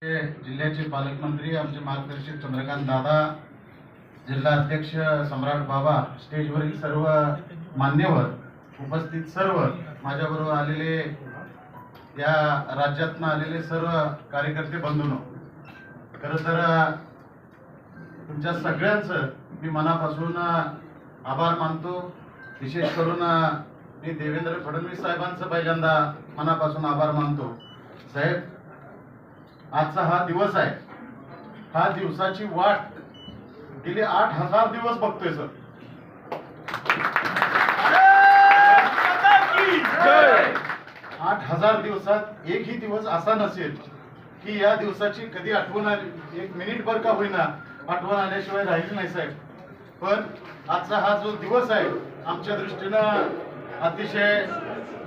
जिल्ह्याचे पालकमंत्री आमचे मार्गदर्शक चंद्रकांत दादा, जिल्हा अध्यक्ष सम्राट बाबा, स्टेजवरील सर्व मान्यवर, उपस्थित सर्व माझ्याबरोबर आलेले, या राज्यातून आलेले सर्व कार्यकर्ते बंधूंनो, खरं तर तुमच्या सगळ्यांचं मी मनापासून आभार मानतो. विशेष करून मी देवेंद्र फडणवीस साहेबांचं पहिल्यांदा मनापासून आभार मानतो. साहेब, आजचा हा दिवस आहे, हा दिवसाची वाट गेले 8,000 दिवस बघतोय सर. 8,000 दिवसात एकही दिवस असा नसेल की या दिवसाची कधी आठवण आली, एक मिनिटभर का होईना आठवण आल्याशिवाय राहील नाही साहेब. पण आजचा हा जो दिवस आहे आमच्या दृष्टीनं अतिशय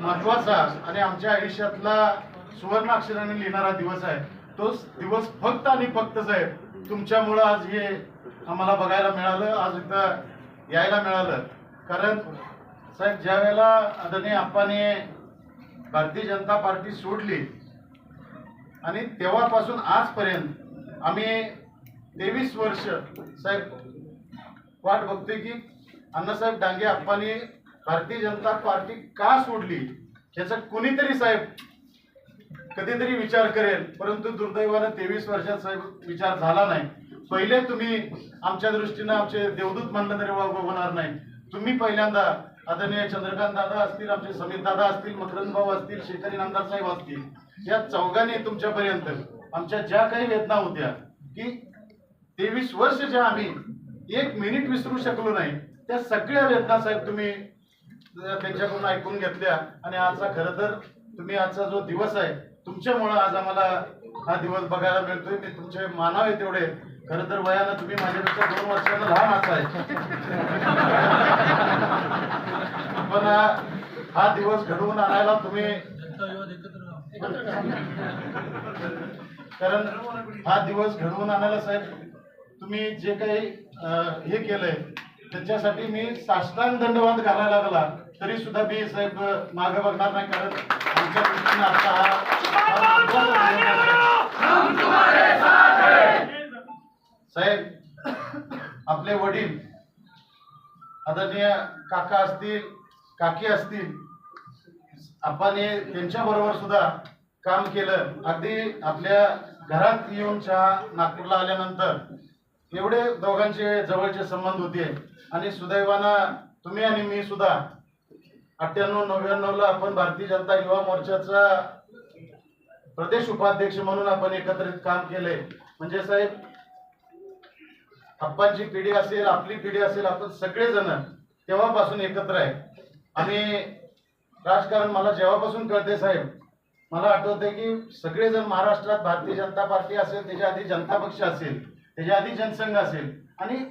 महत्वाचा आणि आमच्या आयुष्यातला सुवर्ण अक्षराने लिहिणारा दिवस आहे. तोच दिवस फक्त आणि फक्त साहेब तुमच्यामुळं आज हे आम्हाला बघायला मिळालं, आज इथं यायला मिळालं. कारण साहेब, ज्या वेळेला आदरणीय आप्पाने भारतीय जनता पार्टी सोडली आणि तेव्हापासून आजपर्यंत आम्ही 23 वर्ष साहेब वाट बघतोय की अण्णासाहेब डांगे आप्पांनी भारतीय जनता पार्टी का सोडली याचा कुणीतरी साहेब कधीतरी विचार करेल. परंतु दुर्दैवानं 23 वर्षात साहेब विचार झाला नाही. पहिले तुम्ही आमच्या दृष्टीनं आमचे देवदूत म्हणलं तरी होणार नाही. तुम्ही पहिल्यांदा आदरणीय चंद्रकांत दादा असतील, आमचे समीर दादा असतील, मकरंद भाऊ असतील, शेखरी नामदार साहेब असतील, या चौघांनी तुमच्यापर्यंत आमच्या ज्या काही वेदना होत्या की 23 वर्ष ज्या आम्ही एक मिनिट विसरू शकलो नाही, त्या सगळ्या वेदना साहेब तुम्ही त्यांच्याकडून ऐकून घेतल्या. आणि आजचा खरं तर तुम्ही आजचा जो दिवस आहे तुमच्यामुळं आज आम्हाला हा दिवस बघायला मिळतोय. मी तुमचे मानावे तेवढे, खरं तर वयानं तुम्ही माझ्यापेक्षा 2 वर्षांना लहान असाय, पण हा दिवस घडवून आणायला तुम्ही, कारण हा दिवस घडवून आणायला साहेब तुम्ही जे काही हे केलंय त्याच्यासाठी मी साष्टांग दंडवत घालायला लागला तरी सुद्धा मी साहेब मागे बघणार नाही. कारण आमच्या दृष्टीने आता साहेब, आपले वडील आदरणीय काका असतील, काकी असतील, आपण त्यांच्या बरोबर सुद्धा काम केलं. अगदी आपल्या घरात येऊन चहा नागपूरला आल्यानंतर एवढे दोघांचे जवळचे संबंध होते. आणि सुदैवानं तुम्ही आणि मी सुद्धा 98-99 आपण भारतीय जनता युवा मोर्चाचा प्रदेश उपाध्यक्ष म्हणून आपण एकत्रित काम केले. म्हणजे साहेब, आप्पांची पिढी असेल, आपली पिढी असेल, आपण सगळेजण तेव्हापासून एकत्र आहे. आणि राजकारण मला जेव्हापासून कळते साहेब, मला आठवते की सगळेजण महाराष्ट्रात भारतीय जनता पार्टी असेल, त्याच्या आधी जनता पक्ष असेल, त्याच्या आधी जनसंघ असेल, आणि